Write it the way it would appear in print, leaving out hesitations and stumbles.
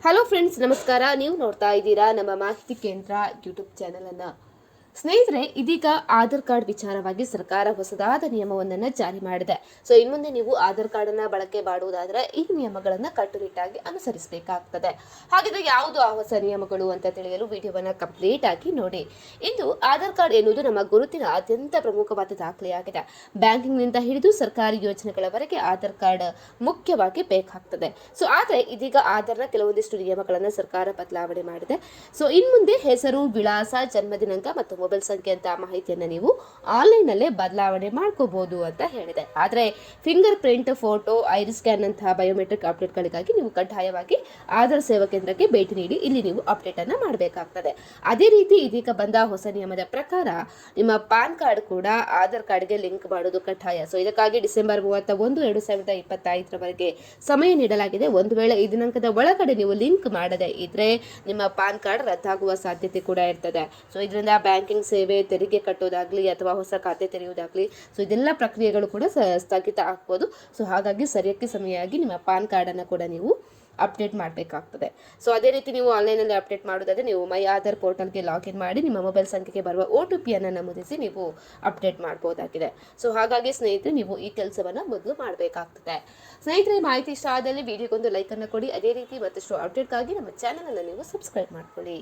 Hello friends, ನಮಸ್ಕಾರ. ನೀವು ನೋಡ್ತಾ ಇದ್ದೀರಾ ನಮ್ಮ ಮಾಹಿತಿ ಕೇಂದ್ರ ಯೂಟ್ಯೂಬ್ ಚಾನೆಲ್ ಅನ್ನ. ಸ್ನೇಹಿತರೆ, ಇದೀಗ ಆಧಾರ್ ಕಾರ್ಡ್ ವಿಚಾರವಾಗಿ ಸರ್ಕಾರ ಹೊಸದಾದ ನಿಯಮವೊಂದನ್ನು ಜಾರಿ ಮಾಡಿದೆ. ಸೊ ಇನ್ನು ಮುಂದೆ ನೀವು ಆಧಾರ್ ಕಾರ್ಡ್ ಅನ್ನ ಬಳಕೆ ಮಾಡುವುದಾದ್ರೆ ಈ ನಿಯಮಗಳನ್ನ ಕಟ್ಟುನಿಟ್ಟಾಗಿ ಅನುಸರಿಸಬೇಕಾಗ್ತದೆ. ಹಾಗಿದ್ರೆ ಯಾವುದು ಆ ಹೊಸ ನಿಯಮಗಳು ಅಂತ ತಿಳಿಯಲು ವಿಡಿಯೋವನ್ನ ಕಂಪ್ಲೀಟ್ ಆಗಿ ನೋಡಿ. ಇಂದು ಆಧಾರ್ ಕಾರ್ಡ್ ಎನ್ನುವುದು ನಮ್ಮ ಗುರುತಿನ ಅತ್ಯಂತ ಪ್ರಮುಖವಾದ ದಾಖಲೆಯಾಗಿದೆ. ಬ್ಯಾಂಕಿಂಗ್ ನಿಂದ ಹಿಡಿದು ಸರ್ಕಾರಿ ಯೋಜನೆಗಳವರೆಗೆ ಆಧಾರ್ ಕಾರ್ಡ್ ಮುಖ್ಯವಾಗಿ ಬೇಕಾಗ್ತದೆ. ಸೊ ಆದ್ರೆ ಇದೀಗ ಆಧಾರ್ನ ಕೆಲವೊಂದಿಷ್ಟು ನಿಯಮಗಳನ್ನ ಸರ್ಕಾರ ಬದಲಾವಣೆ ಮಾಡಿದೆ. ಸೊ ಇನ್ ಮುಂದೆ ಹೆಸರು, ವಿಳಾಸ, ಜನ್ಮ ದಿನಾಂಕ ಮತ್ತು ಮೊಬೈಲ್ ಸಂಖ್ಯೆ ಅಂತ ಮಾಹಿತಿಯನ್ನ ನೀವು ಆನ್ಲೈನ್ ನಲ್ಲೇ ಬದಲಾವಣೆ ಮಾಡ್ಕೋಬಹುದು ಅಂತ ಹೇಳಿದೆ. ಆದ್ರೆ finger print, photo, iris scan ಅಂತಹ ಬಯೋಮೆಟ್ರಿಕ್ ಅಪ್ಡೇಟ್ಗಳಿಗಾಗಿ ನೀವು ಕಡ್ಡಾಯವಾಗಿ ಆಧಾರ್ ಸೇವಾ ಕೇಂದ್ರಕ್ಕೆ ಭೇಟಿ ನೀಡಿ ಇಲ್ಲಿ ನೀವು ಅಪ್ಡೇಟ್ ಅನ್ನ ಮಾಡಬೇಕಾಗ್ತದೆ. ಅದೇ ರೀತಿ ಇದೀಗ ಬಂದ ಹೊಸ ನಿಯಮದ ಪ್ರಕಾರ ನಿಮ್ಮ ಪಾನ್ ಕಾರ್ಡ್ ಕೂಡ ಆಧಾರ್ ಕಾರ್ಡ್ಗೆ ಲಿಂಕ್ ಮಾಡೋದು ಕಡ್ಡಾಯ. ಸೊ ಇದಕ್ಕಾಗಿ ಡಿಸೆಂಬರ್ 31, 2025 ಸಮಯ ನೀಡಲಾಗಿದೆ. ಒಂದು ವೇಳೆ ಈ ದಿನಾಂಕದ ಒಳಗಡೆ ನೀವು ಲಿಂಕ್ ಮಾಡದೇ ಇದ್ರೆ ನಿಮ್ಮ ಪಾನ್ ಕಾರ್ಡ್ ರದ್ದಾಗುವ ಸಾಧ್ಯತೆ ಕೂಡ ಇರ್ತದೆ. ಸೊ ಇದರಿಂದ ಬ್ಯಾಂಕಿಂಗ್ ಸೇವೆ, ತೆರಿಗೆ ಕಟ್ಟೋದಾಗ್ಲಿ ಅಥವಾ ಹೊಸ ಖಾತೆ ತೆರೆಯುವುದಾಗ್ಲಿ, ಸೊ ಇದೆಲ್ಲ ಪ್ರಕ್ರಿಯೆಗಳು ಕೂಡ ಸ್ಥಗಿತ ಆಗ್ಬೋದು. ಸೊ ಹಾಗಾಗಿ ಸರಿಯಾಗಿ ಸಮಯವಾಗಿ ನಿಮ್ಮ ಪಾನ್ ಕಾರ್ಡ್ ಅನ್ನು ಕೂಡ ನೀವು ಅಪ್ಡೇಟ್ ಮಾಡಬೇಕಾಗ್ತದೆ. ಸೊ ಅದೇ ರೀತಿ ನೀವು ಆನ್ಲೈನಲ್ಲಿ ಅಪ್ಡೇಟ್ ಮಾಡೋದಾದ್ರೆ ನೀವು ಮೈ ಆಧಾರ್ ಪೋರ್ಟಲ್ಗೆ ಲಾಗಿನ್ ಮಾಡಿ ನಿಮ್ಮ ಮೊಬೈಲ್ ಸಂಖ್ಯೆಗೆ ಬರುವ OTP ಅನ್ನು ನಮೂದಿಸಿ ನೀವು ಅಪ್ಡೇಟ್ ಮಾಡ್ಬೋದಾಗಿದೆ. ಸೊ ಹಾಗಾಗಿ ಸ್ನೇಹಿತರೆ, ನೀವು ಈ ಕೆಲಸವನ್ನು ಮೊದಲು ಮಾಡಬೇಕಾಗ್ತದೆ. ಸ್ನೇಹಿತರೆ, ಮಾಹಿತಿ ಇಷ್ಟ ಆದಲ್ಲಿ ವಿಡಿಯೋಗೊಂದು ಲೈಕ್ ಅನ್ನು ಕೊಡಿ. ಅದೇ ರೀತಿ ಮತ್ತಷ್ಟು ಅಪ್ಡೇಟ್ಗಾಗಿ ನಮ್ಮ ಚಾನಲ್ ಅನ್ನು ನೀವು ಸಬ್ಸ್ಕ್ರೈಬ್ ಮಾಡ್ಕೊಳ್ಳಿ.